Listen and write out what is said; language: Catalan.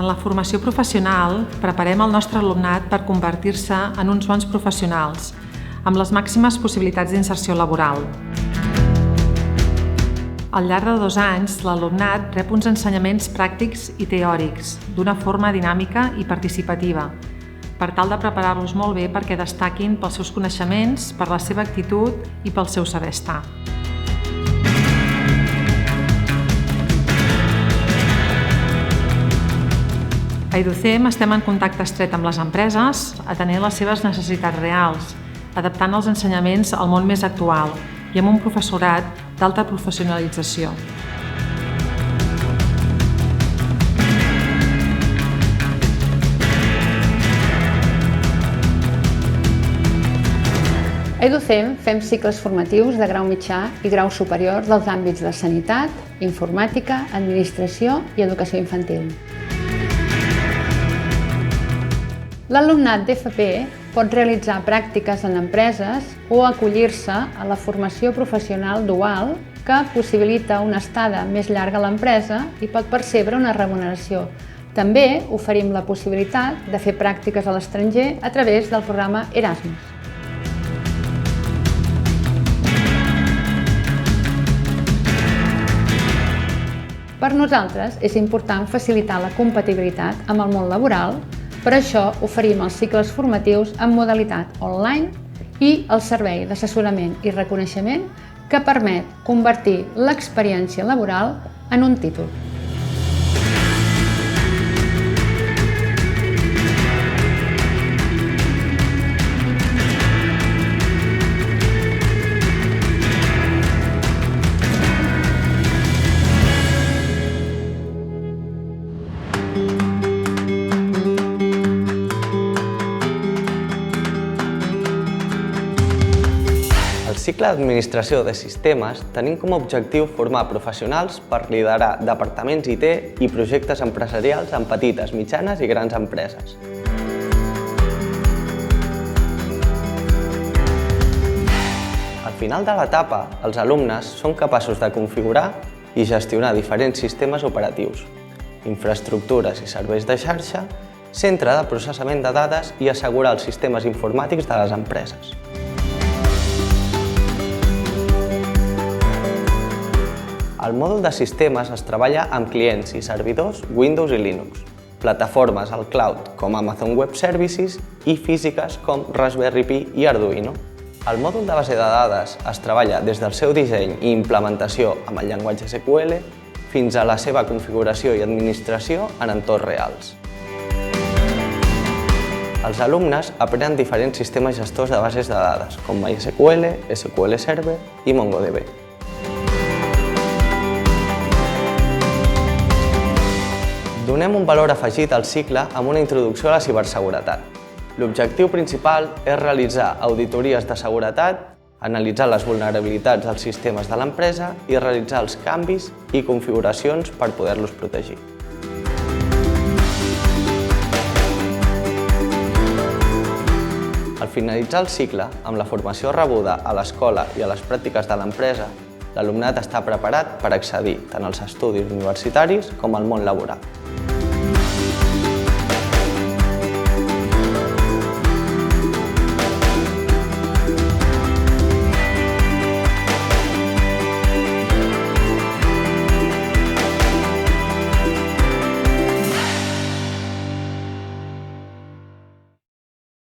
la formació professional preparem el nostre alumnat per convertir-se en uns bons professionals, amb les màximes possibilitats d'inserció laboral. Al llarg de 2 anys, l'alumnat rep uns ensenyaments pràctics i teòrics, d'una forma dinàmica i participativa, per tal de preparar-los molt bé perquè destaquin pels seus coneixements, per la seva actitud i pel seu saber estar. A EduCem estem en contacte estret amb les empreses, atenent les seves necessitats reals, adaptant els ensenyaments al món més actual i amb un professorat d'alta professionalització. A EduCem fem cicles formatius de grau mitjà i grau superior dels àmbits de sanitat, informàtica, administració i educació infantil. L'alumnat d'FP pot realitzar pràctiques en empreses o acollir-se a la formació professional dual que possibilita una estada més llarga a l'empresa i pot percebre una remuneració. També oferim la possibilitat de fer pràctiques a l'estranger a través del programa Erasmus. Per nosaltres és important facilitar la compatibilitat amb el món laboral. Per això oferim els cicles formatius en modalitat online i el servei d'assessorament i reconeixement que permet convertir l'experiència laboral en un títol. Al cicle d'Administració de Sistemes tenim com a objectiu formar professionals per liderar departaments IT i projectes empresarials en petites, mitjanes i grans empreses. Al final de l'etapa, els alumnes són capaços de configurar i gestionar diferents sistemes operatius, infraestructures i serveis de xarxa, centre de processament de dades i assegurar els sistemes informàtics de les empreses. Al mòdul de sistemes es treballa amb clients i servidors Windows i Linux, plataformes al cloud com Amazon Web Services i físiques com Raspberry Pi i Arduino. Al mòdul de base de dades es treballa des del seu disseny i implementació amb el llenguatge SQL fins a la seva configuració i administració en entorns reals. Els alumnes aprenen diferents sistemes gestors de bases de dades com MySQL, SQL Server i MongoDB. Donem un valor afegit al cicle amb una introducció a la ciberseguretat. L'objectiu principal és realitzar auditories de seguretat, analitzar les vulnerabilitats dels sistemes de l'empresa i realitzar els canvis i configuracions per poder-los protegir. Al finalitzar el cicle, amb la formació rebuda a l'escola i a les pràctiques de l'empresa, l'alumnat està preparat per accedir tant als estudis universitaris com al món laboral.